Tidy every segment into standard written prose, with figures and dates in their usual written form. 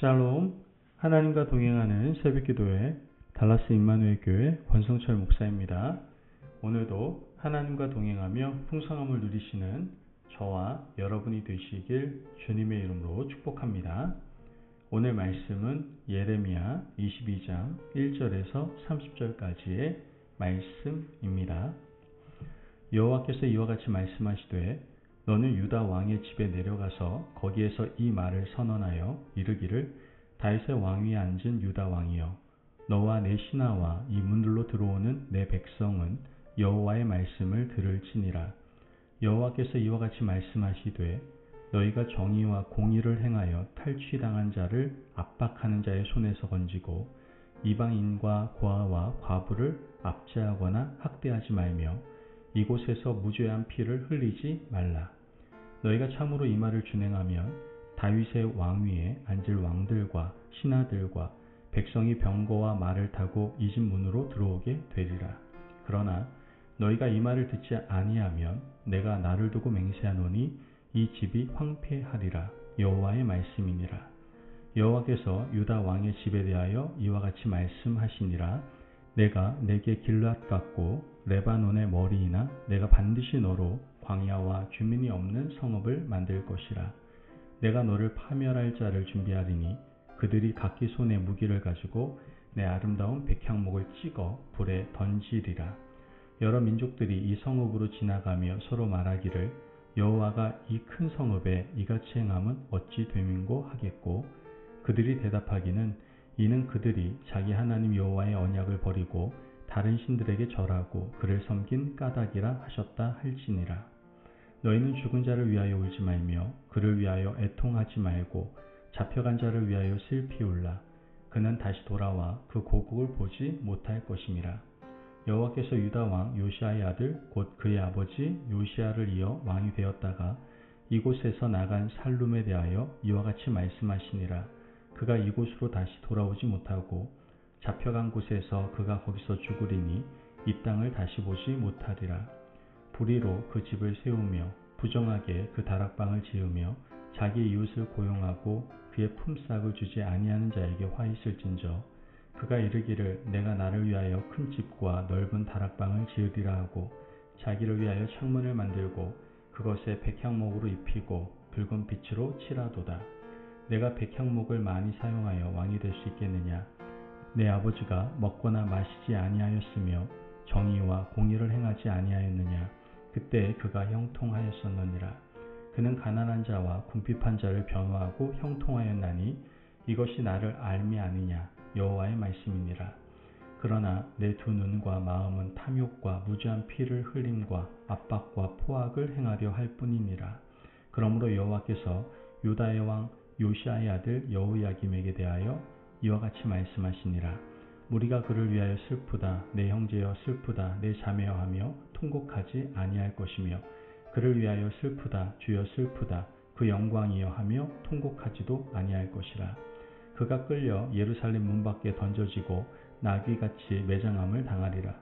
샬롬, 하나님과 동행하는 새벽기도회 달라스 임마누엘 교회 권성철 목사입니다. 오늘도 하나님과 동행하며 풍성함을 누리시는 저와 여러분이 되시길 주님의 이름으로 축복합니다. 오늘 말씀은 예레미야 22장 1절에서 30절까지의 말씀입니다. 여호와께서 이와 같이 말씀하시되 너는 유다 왕의 집에 내려가서 거기에서 이 말을 선언하여 이르기를 다윗의 왕위에 앉은 유다 왕이여 너와 내 신하와 이 문들로 들어오는 내 백성은 여호와의 말씀을 들을지니라. 여호와께서 이와 같이 말씀하시되 너희가 정의와 공의를 행하여 탈취당한 자를 압박하는 자의 손에서 건지고 이방인과 고아와 과부를 압제하거나 학대하지 말며 이곳에서 무죄한 피를 흘리지 말라. 너희가 참으로 이 말을 준행하면 다윗의 왕위에 앉을 왕들과 신하들과 백성이 병거와 말을 타고 이 집 문으로 들어오게 되리라. 그러나 너희가 이 말을 듣지 아니하면 내가 나를 두고 맹세하노니 이 집이 황폐하리라. 여호와의 말씀이니라. 여호와께서 유다 왕의 집에 대하여 이와 같이 말씀하시니라. 내가 내게 길앗 같고 레바논의 머리이나 내가 반드시 너로 광야와 주민이 없는 성읍을 만들 것이라. 내가 너를 파멸할 자를 준비하리니 그들이 각기 손에 무기를 가지고 내 아름다운 백향목을 찍어 불에 던지리라. 여러 민족들이 이 성읍으로 지나가며 서로 말하기를 여호와가 이 큰 성읍에 이같이 행함은 어찌 됨인고 하겠고 그들이 대답하기는 이는 그들이 자기 하나님 여호와의 언약을 버리고 다른 신들에게 절하고 그를 섬긴 까닭이라 하셨다 할지니라. 너희는 죽은 자를 위하여 울지 말며 그를 위하여 애통하지 말고 잡혀간 자를 위하여 슬피 울라. 그는 다시 돌아와 그 고국을 보지 못할 것임이라. 여호와께서 유다 왕 요시아의 아들 곧 그의 아버지 요시아를 이어 왕이 되었다가 이곳에서 나간 살룸에 대하여 이와 같이 말씀하시니라. 그가 이곳으로 다시 돌아오지 못하고 잡혀간 곳에서 그가 거기서 죽으리니 이 땅을 다시 보지 못하리라. 불의로 그 집을 세우며 부정하게 그 다락방을 지으며 자기 이웃을 고용하고 그의 품삯을 주지 아니하는 자에게 화 있을진저 그가 이르기를 내가 나를 위하여 큰 집과 넓은 다락방을 지으리라 하고 자기를 위하여 창문을 만들고 그것에 백향목으로 입히고 붉은 빛으로 칠하도다. 내가 백향목을 많이 사용하여 왕이 될 수 있겠느냐? 내 아버지가 먹거나 마시지 아니하였으며 정의와 공의를 행하지 아니하였느냐? 그때 그가 형통하였었느니라. 그는 가난한 자와 궁핍한 자를 변호하고 형통하였나니 이것이 나를 알미 아니냐? 여호와의 말씀이니라. 그러나 내 두 눈과 마음은 탐욕과 무죄한 피를 흘림과 압박과 포악을 행하려 할 뿐이니라. 그러므로 여호와께서 유다의 왕 요시아의 아들 여호야김에게 대하여 이와 같이 말씀하시니라. 무리가 그를 위하여 슬프다. 내 형제여 슬프다. 내 자매여 하며 통곡하지 아니할 것이며 그를 위하여 슬프다. 주여 슬프다. 그 영광이여 하며 통곡하지도 아니할 것이라. 그가 끌려 예루살렘 문 밖에 던져지고 나귀같이 매장함을 당하리라.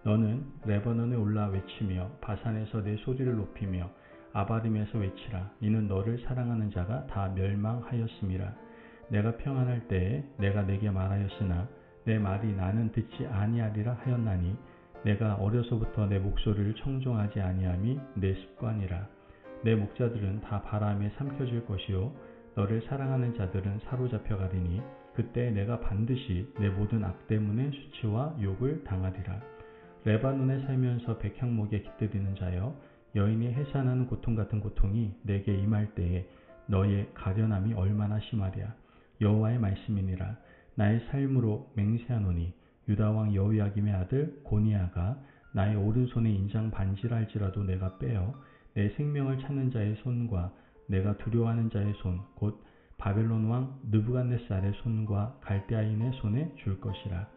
너는 레바논에 올라 외치며 바산에서 내 소리를 높이며 아바림에서 외치라. 이는 너를 사랑하는 자가 다 멸망하였음이라. 내가 평안할 때에 내가 내게 말하였으나 내 말이 나는 듣지 아니하리라 하였나니 내가 어려서부터 내 목소리를 청종하지 아니함이 내 습관이라. 내 목자들은 다 바람에 삼켜질 것이요 너를 사랑하는 자들은 사로잡혀 가리니 그때 내가 반드시 내 모든 악 때문에 수치와 욕을 당하리라. 레바논에 살면서 백향목에 깃들이는 자여 여인이 해산하는 고통 같은 고통이 내게 임할 때에 너의 가련함이 얼마나 심하랴. 여호와의 말씀이니라. 나의 삶으로 맹세하노니 유다 왕 여호야김의 아들 고니아가 나의 오른손에 인장 반지를 할지라도 내가 빼어 내 생명을 찾는 자의 손과 내가 두려워하는 자의 손 곧 바벨론 왕 느부갓네살의 손과 갈대아인의 손에 줄 것이라.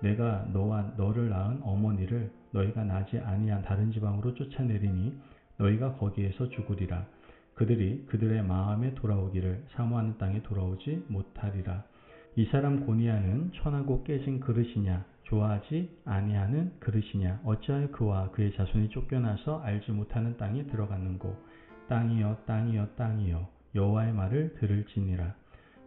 내가 너와 너를 낳은 어머니를 너희가 나지 아니한 다른 지방으로 쫓아내리니 너희가 거기에서 죽으리라. 그들이 그들의 마음에 돌아오기를 사모하는 땅에 돌아오지 못하리라. 이 사람 고니아는 천하고 깨진 그릇이냐 좋아하지 아니하는 그릇이냐 어찌하여 그와 그의 자손이 쫓겨나서 알지 못하는 땅에 들어갔는고 땅이여 땅이여 땅이여 여호와의 말을 들을지니라.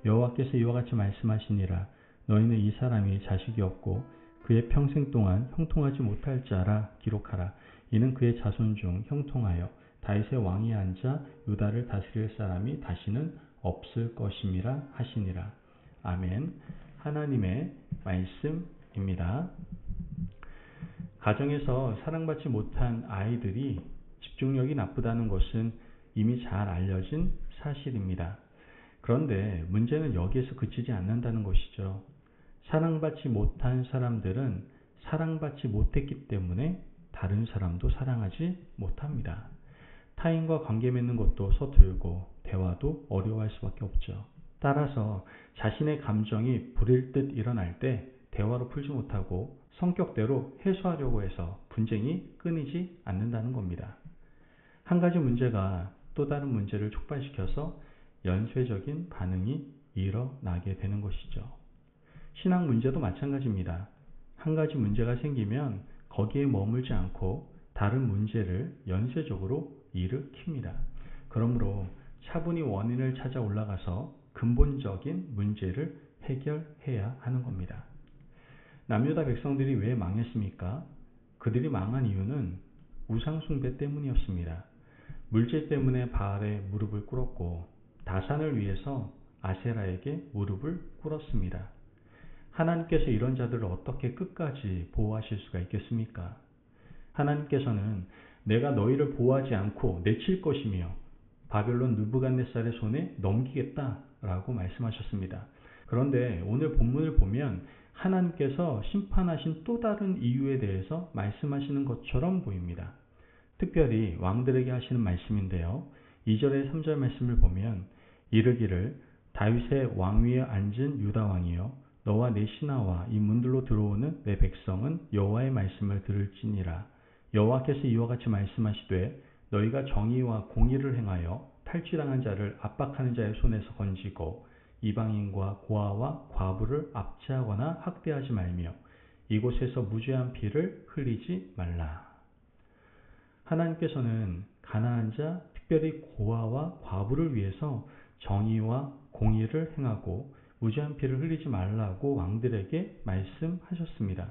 여호와께서 이와 같이 말씀하시니라. 너희는 이 사람이 자식이 없고 그의 평생 동안 형통하지 못할 자라 기록하라. 이는 그의 자손 중 형통하여 다윗의 왕위에 앉아 유다를 다스릴 사람이 다시는 없을 것임이라 하시니라. 아멘. 하나님의 말씀입니다. 가정에서 사랑받지 못한 아이들이 집중력이 나쁘다는 것은 이미 잘 알려진 사실입니다. 그런데 문제는 여기에서 그치지 않는다는 것이죠. 사랑받지 못한 사람들은 사랑받지 못했기 때문에 다른 사람도 사랑하지 못합니다. 타인과 관계 맺는 것도 서툴고 대화도 어려워할 수밖에 없죠. 따라서 자신의 감정이 불일 듯 일어날 때 대화로 풀지 못하고 성격대로 해소하려고 해서 분쟁이 끊이지 않는다는 겁니다. 한 가지 문제가 또 다른 문제를 촉발시켜서 연쇄적인 반응이 일어나게 되는 것이죠. 신앙 문제도 마찬가지입니다. 한 가지 문제가 생기면 거기에 머물지 않고 다른 문제를 연쇄적으로 일으킵니다. 그러므로 차분히 원인을 찾아 올라가서 근본적인 문제를 해결해야 하는 겁니다. 남유다 백성들이 왜 망했습니까? 그들이 망한 이유는 우상숭배 때문이었습니다. 물질 때문에 바알에 무릎을 꿇었고 다산을 위해서 아세라에게 무릎을 꿇었습니다. 하나님께서 이런 자들을 어떻게 끝까지 보호하실 수가 있겠습니까? 하나님께서는 내가 너희를 보호하지 않고 내칠 것이며 바벨론 느부갓네살의 손에 넘기겠다라고 말씀하셨습니다. 그런데 오늘 본문을 보면 하나님께서 심판하신 또 다른 이유에 대해서 말씀하시는 것처럼 보입니다. 특별히 왕들에게 하시는 말씀인데요. 2절에 3절 말씀을 보면 이르기를 다윗의 왕위에 앉은 유다 왕이여 너와 내 신하와 이 문들로 들어오는 내 백성은 여호와의 말씀을 들을지니라. 여호와께서 이와 같이 말씀하시되 너희가 정의와 공의를 행하여 탈취당한 자를 압박하는 자의 손에서 건지고 이방인과 고아와 과부를 압제하거나 학대하지 말며 이곳에서 무죄한 피를 흘리지 말라. 하나님께서는 가난한 자, 특별히 고아와 과부를 위해서 정의와 공의를 행하고 무죄한 피를 흘리지 말라고 왕들에게 말씀하셨습니다.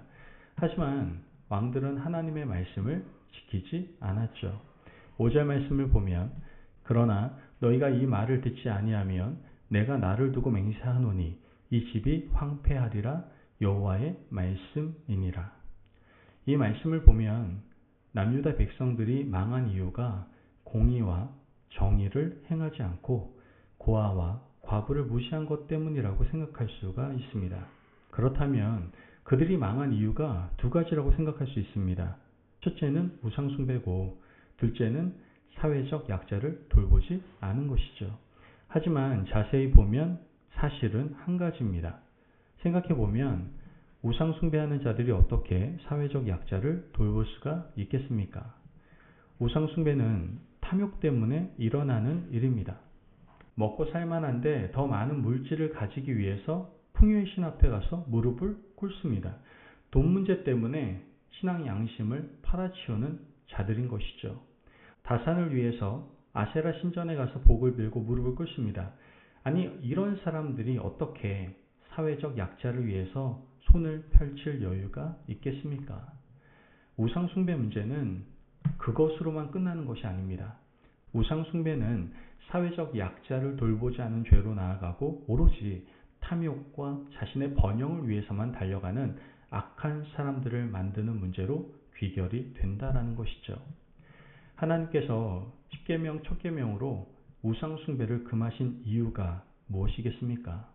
하지만 왕들은 하나님의 말씀을 지키지 않았죠. 5절 말씀을 보면 그러나 너희가 이 말을 듣지 아니하면 내가 나를 두고 맹세하노니 이 집이 황폐하리라 여호와의 말씀이니라. 이 말씀을 보면 남유다 백성들이 망한 이유가 공의와 정의를 행하지 않고 고아와 과부를 무시한 것 때문이라고 생각할 수가 있습니다. 그렇다면 그들이 망한 이유가 두 가지라고 생각할 수 있습니다. 첫째는 우상숭배고 둘째는 사회적 약자를 돌보지 않은 것이죠. 하지만 자세히 보면 사실은 한 가지입니다. 생각해보면 우상숭배하는 자들이 어떻게 사회적 약자를 돌볼 수가 있겠습니까? 우상숭배는 탐욕 때문에 일어나는 일입니다. 먹고 살만한데 더 많은 물질을 가지기 위해서 풍요의 신 앞에 가서 무릎을 꿇습니다. 돈 문제 때문에 신앙 양심을 팔아치우는 자들인 것이죠. 다산을 위해서 아세라 신전에 가서 복을 빌고 무릎을 꿇습니다. 아니 이런 사람들이 어떻게 사회적 약자를 위해서 손을 펼칠 여유가 있겠습니까? 우상숭배 문제는 그것으로만 끝나는 것이 아닙니다. 우상숭배는 사회적 약자를 돌보지 않은 죄로 나아가고 오로지 탐욕과 자신의 번영을 위해서만 달려가는 악한 사람들을 만드는 문제로 귀결이 된다라는 것이죠. 하나님께서 십계명 첫 계명으로 우상숭배를 금하신 이유가 무엇이겠습니까?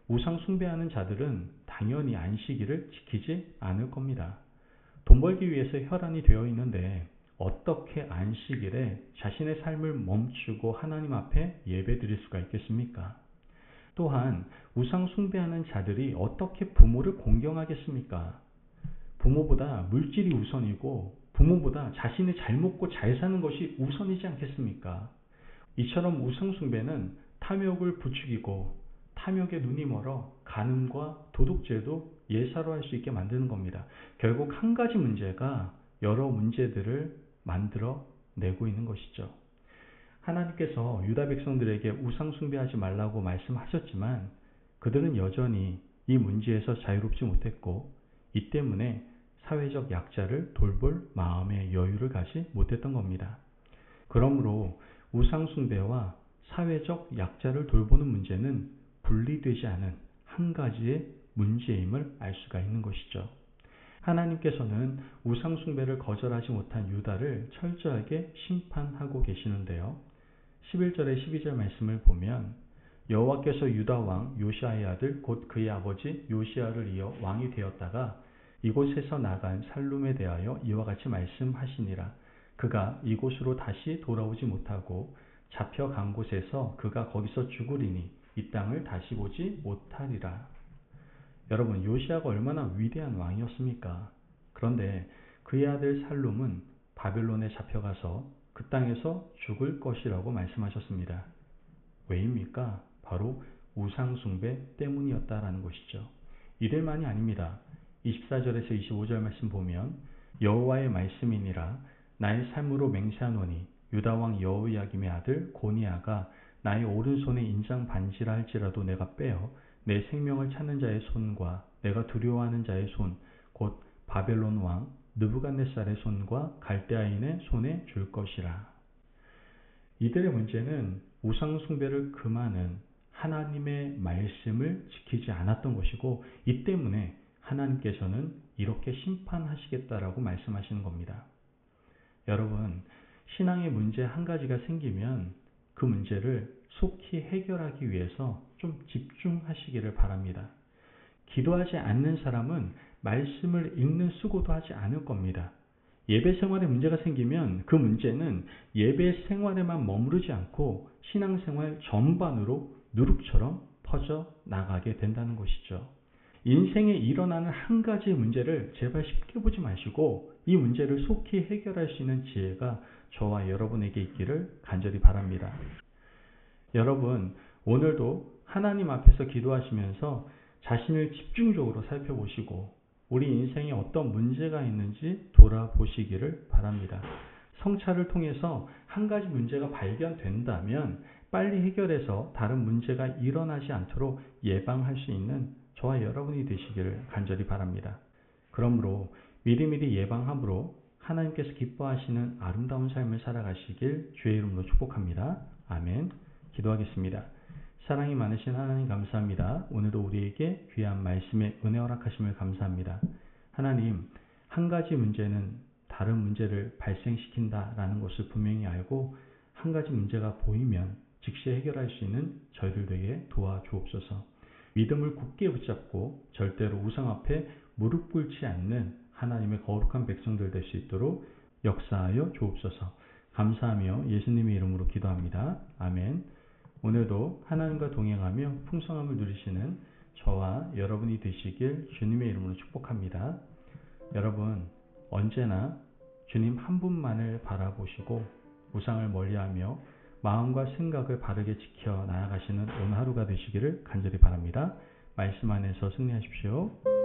우상숭배하는 자들은 당연히 안식일을 지키지 않을 겁니다. 돈 벌기 위해서 혈안이 되어 있는데 어떻게 안식일에 자신의 삶을 멈추고 하나님 앞에 예배드릴 수가 있겠습니까? 또한 우상숭배하는 자들이 어떻게 부모를 공경하겠습니까? 부모보다 물질이 우선이고 부모보다 자신이 잘 먹고 잘 사는 것이 우선이지 않겠습니까? 이처럼 우상숭배는 탐욕을 부추기고 탐욕에 눈이 멀어 간음과 도둑질도 예사로 할 수 있게 만드는 겁니다. 결국 한 가지 문제가 여러 문제들을 만들어 내고 있는 것이죠. 하나님께서 유다 백성들에게 우상 숭배하지 말라고 말씀하셨지만 그들은 여전히 이 문제에서 자유롭지 못했고 이 때문에 사회적 약자를 돌볼 마음의 여유를 가지 못했던 겁니다. 그러므로 우상 숭배와 사회적 약자를 돌보는 문제는 분리되지 않은 한 가지의 문제임을 알 수가 있는 것이죠. 하나님께서는 우상 숭배를 거절하지 못한 유다를 철저하게 심판하고 계시는데요. 11절에 12절 말씀을 보면 여호와께서 유다 왕 요시아의 아들 곧 그의 아버지 요시아를 이어 왕이 되었다가 이곳에서 나간 살룸에 대하여 이와 같이 말씀하시니라. 그가 이곳으로 다시 돌아오지 못하고 잡혀간 곳에서 그가 거기서 죽으리니 이 땅을 다시 보지 못하리라. 여러분, 요시아가 얼마나 위대한 왕이었습니까? 그런데 그의 아들 살룸은 바벨론에 잡혀가서 그 땅에서 죽을 것이라고 말씀하셨습니다. 왜입니까? 바로 우상숭배 때문이었다라는 것이죠. 이들만이 아닙니다. 24절에서 25절 말씀 보면 여호와의 말씀이니라 나의 삶으로 맹세하노니 유다 왕 여호야김의 아들 고니아가 나의 오른손에 인장 반지라 할지라도 내가 빼어 내 생명을 찾는 자의 손과 내가 두려워하는 자의 손 곧 바벨론 왕 느부갓네살의 손과 갈대아인의 손에 줄 것이라. 이들의 문제는 우상 숭배를 금하는 하나님의 말씀을 지키지 않았던 것이고 이 때문에 하나님께서는 이렇게 심판하시겠다라고 말씀하시는 겁니다. 여러분, 신앙의 문제 한 가지가 생기면 그 문제를 속히 해결하기 위해서 좀 집중하시기를 바랍니다. 기도하지 않는 사람은 말씀을 읽는 수고도 하지 않을 겁니다. 예배 생활에 문제가 생기면 그 문제는 예배 생활에만 머무르지 않고 신앙생활 전반으로 누룩처럼 퍼져 나가게 된다는 것이죠. 인생에 일어나는 한 가지의 문제를 제발 쉽게 보지 마시고 이 문제를 속히 해결할 수 있는 지혜가 저와 여러분에게 있기를 간절히 바랍니다. 여러분, 오늘도 하나님 앞에서 기도하시면서 자신을 집중적으로 살펴보시고 우리 인생에 어떤 문제가 있는지 돌아보시기를 바랍니다. 성찰을 통해서 한 가지 문제가 발견된다면 빨리 해결해서 다른 문제가 일어나지 않도록 예방할 수 있는 저와 여러분이 되시기를 간절히 바랍니다. 그러므로 미리미리 예방함으로 하나님께서 기뻐하시는 아름다운 삶을 살아가시길 주의 이름으로 축복합니다. 아멘. 기도하겠습니다. 사랑이 많으신 하나님 감사합니다. 오늘도 우리에게 귀한 말씀에 은혜 허락하심을 감사합니다. 하나님, 한 가지 문제는 다른 문제를 발생시킨다라는 것을 분명히 알고 한 가지 문제가 보이면 즉시 해결할 수 있는 저희들 되게 도와주옵소서. 믿음을 굳게 붙잡고 절대로 우상 앞에 무릎 꿇지 않는 하나님의 거룩한 백성들 될 수 있도록 역사하여 주옵소서. 감사하며 예수님의 이름으로 기도합니다. 아멘. 오늘도 하나님과 동행하며 풍성함을 누리시는 저와 여러분이 되시길 주님의 이름으로 축복합니다. 여러분, 언제나 주님 한 분만을 바라보시고 우상을 멀리하며 마음과 생각을 바르게 지켜 나아가시는 오늘 하루가 되시기를 간절히 바랍니다. 말씀 안에서 승리하십시오.